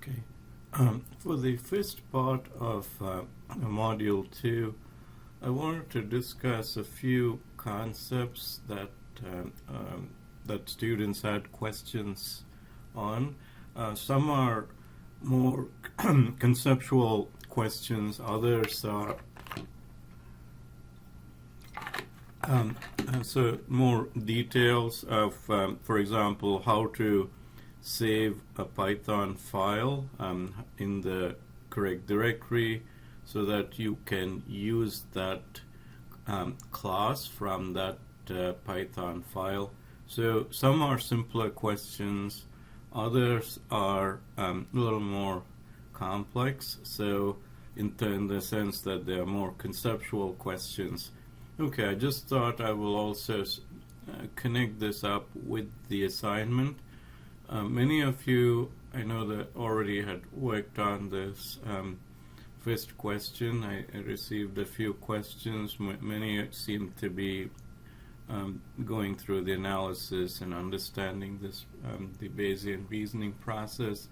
Okay. For the first part of Module 2, I wanted to discuss a few concepts that that students had questions on. Some are more conceptual questions, others are so more details of, for example, how to save a Python file in the correct directory so that you can use that class from that Python file. So some are simpler questions, others are a little more complex, so in the sense that they are more conceptual questions. Okay, I just thought I will also connect this up with the assignment. Many of you, I know, that already had worked on this first question. I received a few questions. Many seem to be going through the analysis and understanding this, the Bayesian reasoning process.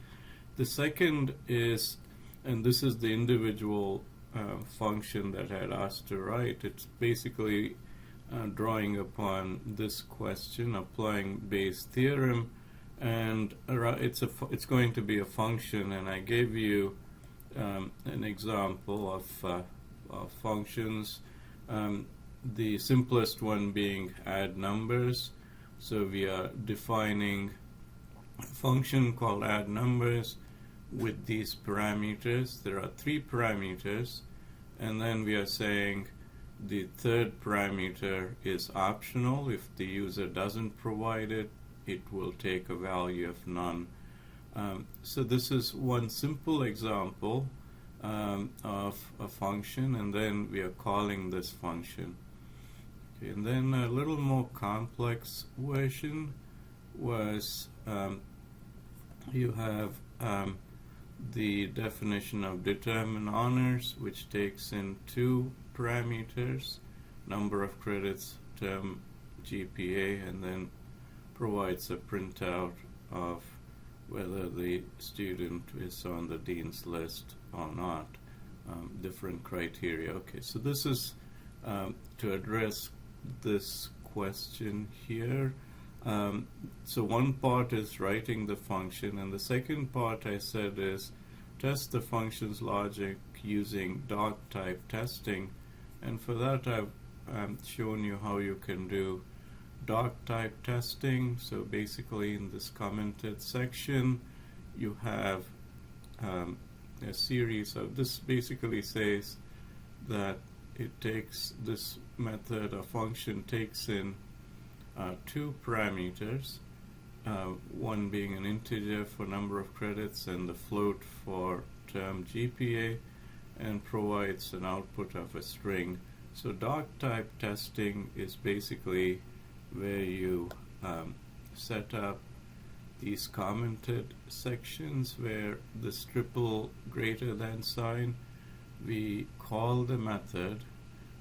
The second is, and this is the individual function that I had asked to write. It's basically drawing upon this question, applying Bayes' theorem, and it's going to be a function, and I gave you an example of functions. The simplest one being add numbers. So we are defining a function called add numbers with these parameters. There are 3 parameters, and then we are saying the third parameter is optional. If the user doesn't provide it, it will take a value of none. So this is one simple example of a function, and then we are calling this function. Okay, and then a little more complex version was you have the definition of determine honors, which takes in 2 parameters, number of credits, term GPA, and then provides a printout of whether the student is on the dean's list or not, different criteria. Okay, so this is to address this question here. So one part is writing the function, and the second part I said is test the function's logic using doc type testing, and for that I've shown you how you can do doc type testing. So basically in this commented section you have a series of, this basically says that it takes, this method or function takes in 2 parameters, one being an integer for number of credits and the float for term GPA, and provides an output of a string. So doc type testing is basically where you set up these commented sections where this triple greater than sign, we call the method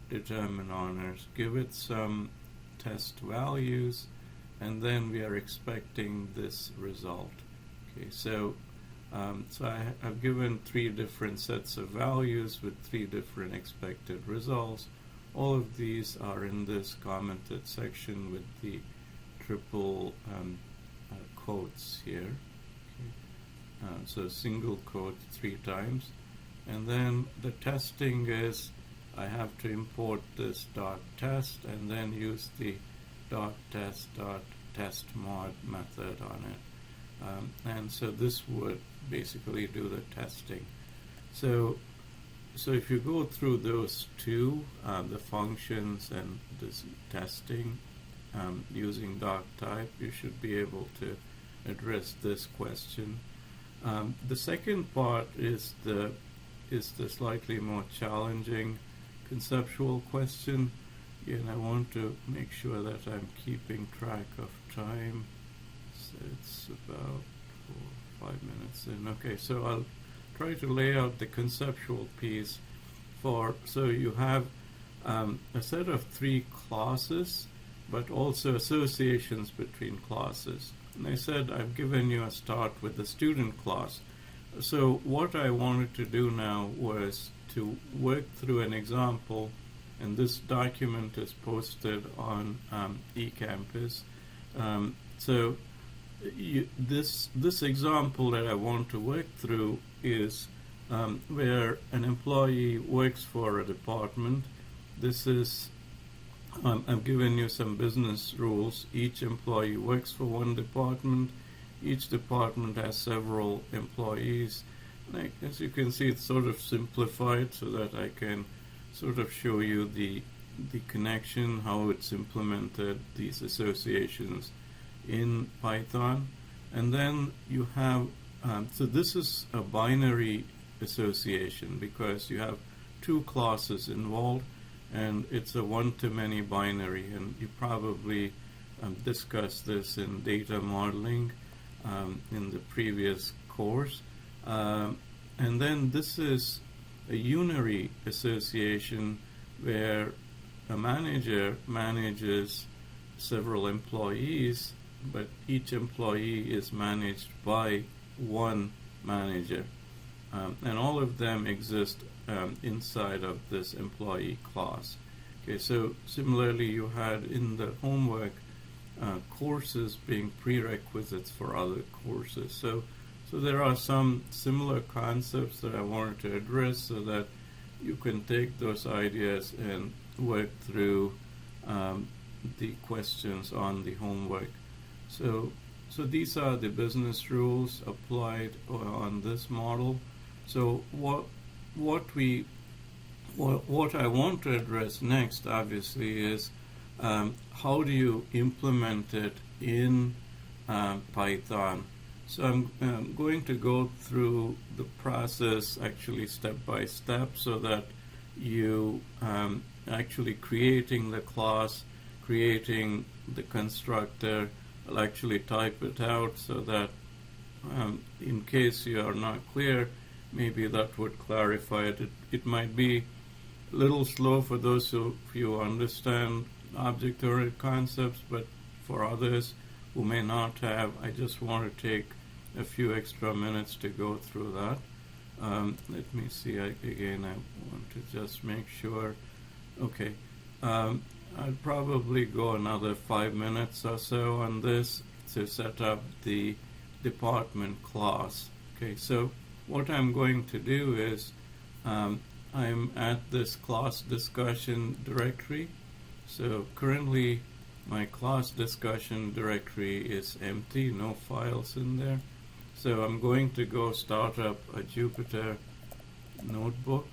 determine honors, give it some test values, and then we are expecting this result. Okay, so I've given 3 different sets of values with 3 different expected results. All of these are in this commented section with the triple quotes here. Okay. So single quote 3 times, and then the testing is I have to import this dot test and then use the dot test mod method on it, and so this would basically do the testing. So if you go through those 2, the functions and this testing using doc type, you should be able to address this question. The second part is the slightly more challenging conceptual question, and I want to make sure that I'm keeping track of time. So it's about 4 or 5 minutes in. Okay, so I'll try to lay out the conceptual piece for, so you have a set of 3 classes, but also associations between classes. And I said I've given you a start with the student class. So what I wanted to do now was to work through an example, and this document is posted on eCampus. So this example that I want to work through is where an employee works for a department. This is I've given you some business rules. Each employee works for one department. Each department has several employees. And as you can see, it's sort of simplified so that I can sort of show you the connection, how it's implemented, these associations in Python. And then you have, so this is a binary association because you have two classes involved, and it's a one-to-many binary, and you probably discussed this in data modeling in the previous course. And then this is a unary association where a manager manages several employees, but each employee is managed by one manager. And all of them exist inside of this employee class. Okay, so similarly you had in the homework courses being prerequisites for other courses. So there are some similar concepts that I wanted to address so that you can take those ideas and work through the questions on the homework. So these are the business rules applied on this model. So what I want to address next, obviously, is how do you implement it in Python? So I'm going to go through the process actually step by step so that you actually creating the class, creating the constructor. I'll actually type it out so that in case you are not clear, maybe that would clarify it. It might be a little slow for those of you who understand object-oriented concepts, but for others who may not have, I just want to take a few extra minutes to go through that. Let me see, again, I want to just make sure. Okay, I'd probably go another 5 minutes or so on this to set up the department class. Okay, so what I'm going to do is I'm at this class discussion directory. So currently my class discussion directory is empty, no files in there. So I'm going to go start up a Jupyter notebook.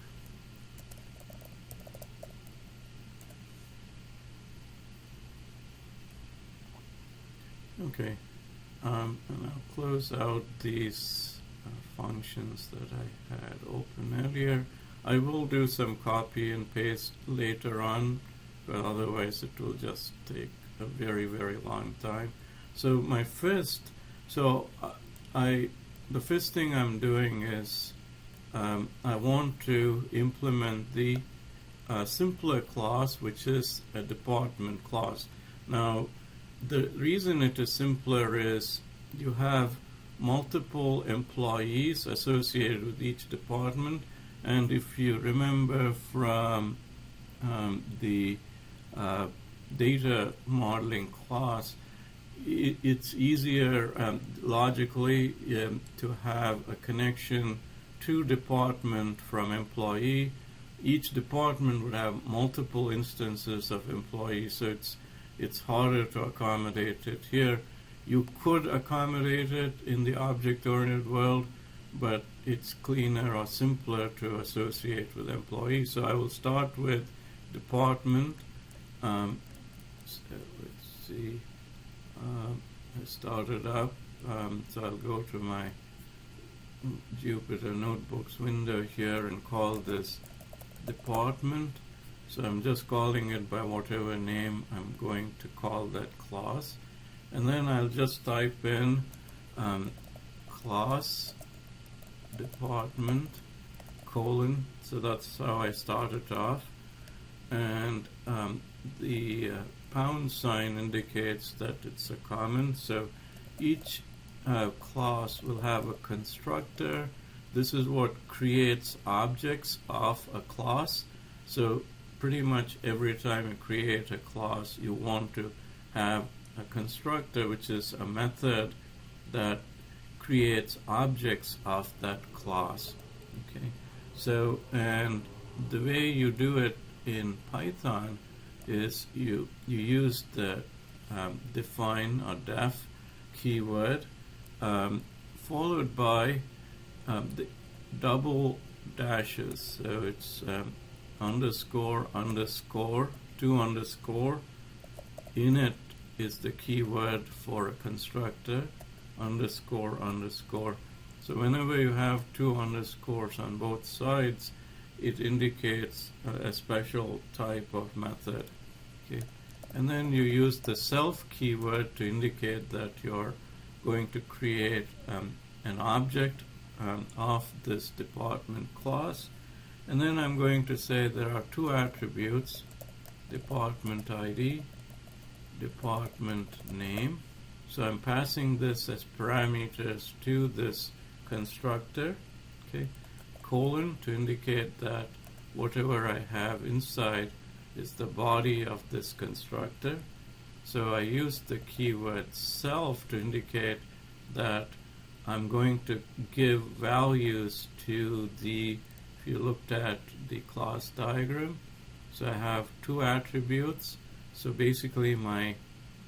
Okay, and I'll close out these functions that I had open earlier. I will do some copy and paste later on, but otherwise it will just take a very, very long time. So the first thing I'm doing is I want to implement the simpler class, which is a department class. Now, the reason it is simpler is you have multiple employees associated with each department, and if you remember from the data modeling class, it's easier logically to have a connection to department from employee. Each department would have multiple instances of employees, so it's harder to accommodate it here. You could accommodate it in the object-oriented world, but it's cleaner or simpler to associate with employees. So I will start with department. So let's see. I started up. So I'll go to my Jupyter Notebooks window here and call this department. So I'm just calling it by whatever name I'm going to call that class. And then I'll just type in class department colon. So that's how I started off. And the pound sign indicates that it's a comment. So each class will have a constructor this is what creates objects of a class. So pretty much every time you create a class, you want to have a constructor, which is a method that creates objects of that class. Okay, so and the way you do it in Python is you use the define or def keyword followed by the double dashes. So it's underscore underscore 2 underscore. Init is the keyword for a constructor, underscore underscore. So whenever you have 2 underscores on both sides, it indicates a special type of method. Okay, and then you use the self keyword to indicate that you're going to create an object of this department class. And then I'm going to say there are 2 attributes, department ID, department name. So I'm passing this as parameters to this constructor, okay, colon to indicate that whatever I have inside is the body of this constructor. So I use the keyword self to indicate that I'm going to give values to the, if you looked at the class diagram, so I have 2 attributes. So basically my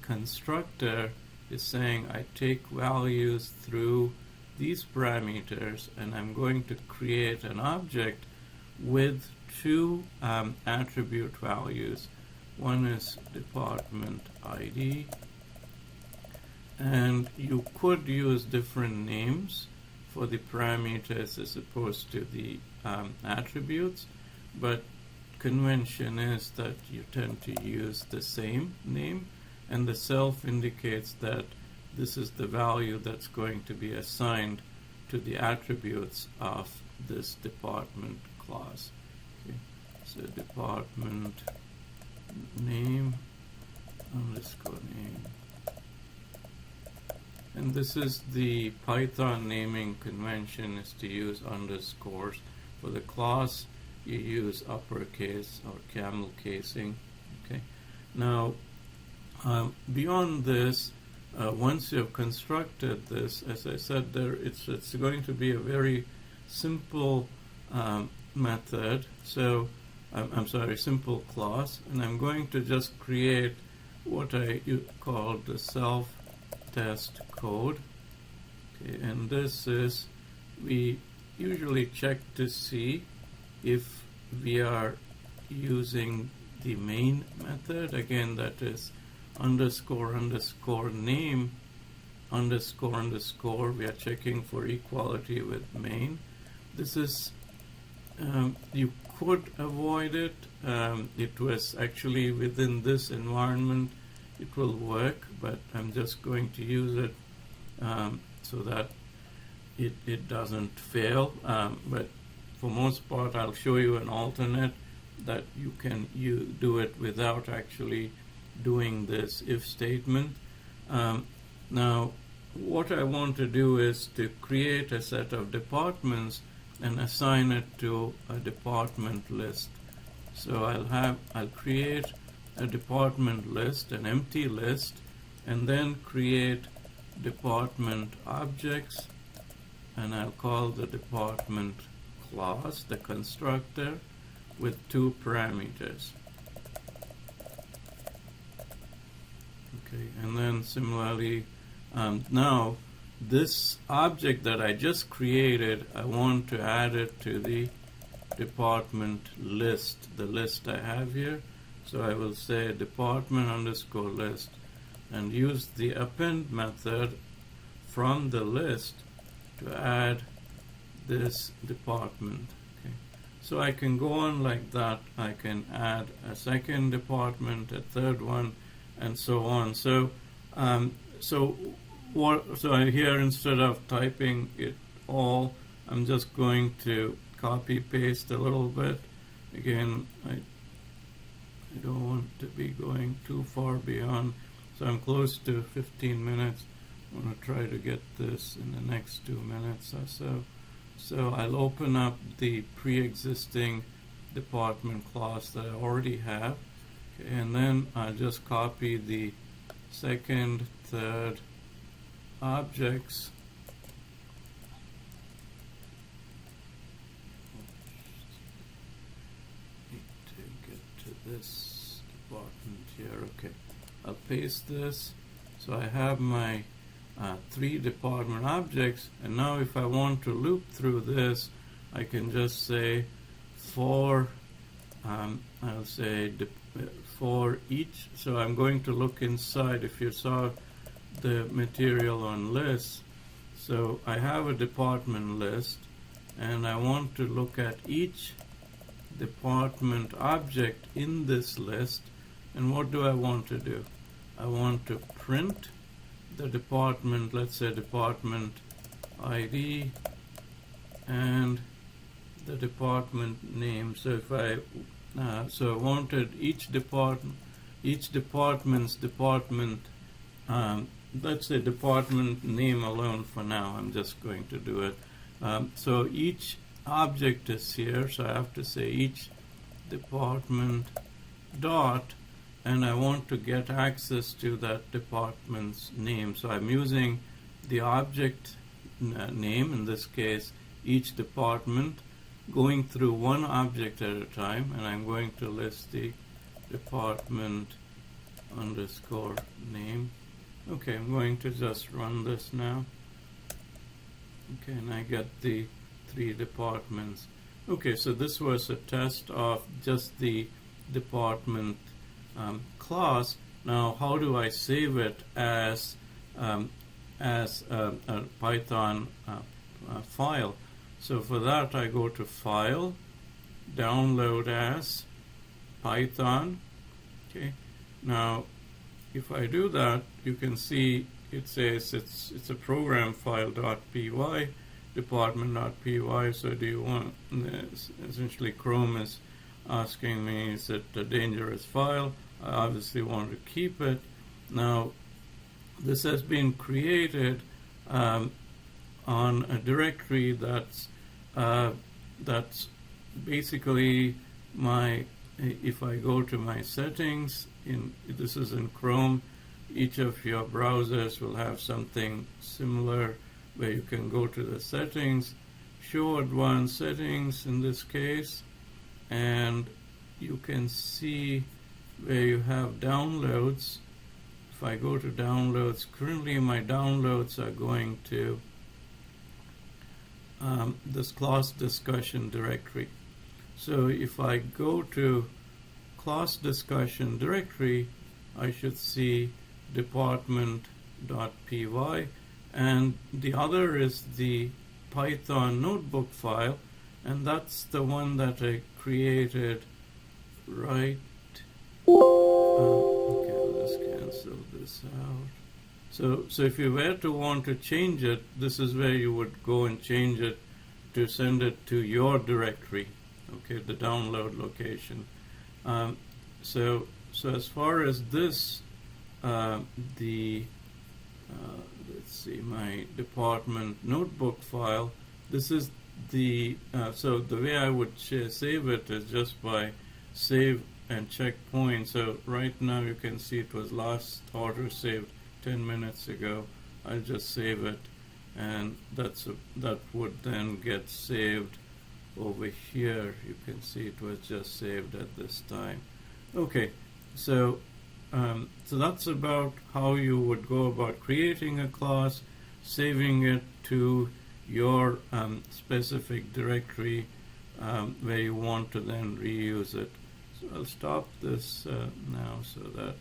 constructor is saying I take values through these parameters, and I'm going to create an object with 2 attribute values. One is department ID, and you could use different names for the parameters as opposed to the attributes, but convention is that you tend to use the same name, and the self indicates that this is the value that's going to be assigned to the attributes of this department class. Okay. So department name underscore name. And this is the Python naming convention, is to use underscores. For the class, you use uppercase or camel casing. Okay. Now, beyond this, once you have constructed this, as I said, it's going to be a very simple method. So, I'm sorry, simple class, and I'm going to just create what I call the self-test code. Okay, and this is, we usually check to see if we are using the main method. Again, that is underscore underscore name underscore underscore. We are checking for equality with main. This is, you could avoid it. It was actually within this environment it will work, but I'm just going to use it so that it doesn't fail. But for most part, I'll show you an alternate that you can do it without actually doing this if statement. Now, what I want to do is to create a set of departments and assign it to a department list. So I'll create a department list, an empty list, and then create department objects, and I'll call the department class the constructor with 2 parameters. Okay, and then similarly, now this object that I just created, I want to add it to the department list, the list I have here. So I will say department underscore list and use the append method from the list to add this department. Okay, so I can go on like that. I can add a second department, a third one, and so on. So so here, instead of typing it all, I'm just going to copy paste a little bit. Again, I don't want to be going too far beyond, so I'm close to 15 minutes. I want to try to get this in the next 2 minutes or so. So I'll open up the pre-existing department class that I already have, okay, and then I'll just copy the second, third objects. Need to get to this department here. Okay, I'll paste this. So I have my 3 department objects, and now if I want to loop through this, I can just say for I'll say for each. So I'm going to look inside. If you saw the material on lists, so I have a department list, and I want to look at each department object in this list. And what do I want to do? I want to print the department, let's say department ID and the department name. So if I so I wanted each department's department, let's say department name alone for now. I'm just going to do it. So each object is here, so I have to say each department dot, and I want to get access to that department's name. So I'm using the object name, in this case each department, going through one object at a time, and I'm going to list the department underscore name. Okay, I'm going to just run this now. Okay, and I get the 3 departments. Okay, so this was a test of just the department class. Now, how do I save it as a Python file? So for that, I go to File, Download as Python. Okay. Now, if I do that, you can see it says it's a program file .py, department.py. So do you want, essentially Chrome is asking me, is it a dangerous file? I obviously want to keep it. Now, this has been created on a directory that's basically my, if I go to my settings, this is in Chrome, each of your browsers will have something similar where you can go to the settings, show advanced settings in this case, and you can see where you have downloads. If I go to downloads, currently my downloads are going to this class discussion directory. So if I go to class discussion directory, I should see department.py, and the other is the Python notebook file, and that's the one that I created right. Okay, let's cancel this out. So if you were to want to change it, this is where you would go and change it to send it to your directory, okay, the download location. So as far as this, let's see, my department notebook file, this is the, so the way I would save it is just by save and checkpoint. So right now you can see it was last auto saved 10 minutes ago. I'll just save it, and that would then get saved over here. You can see it was just saved at this time. Okay, so that's about how you would go about creating a class, saving it to your specific directory where you want to then reuse it. So I'll stop this now so that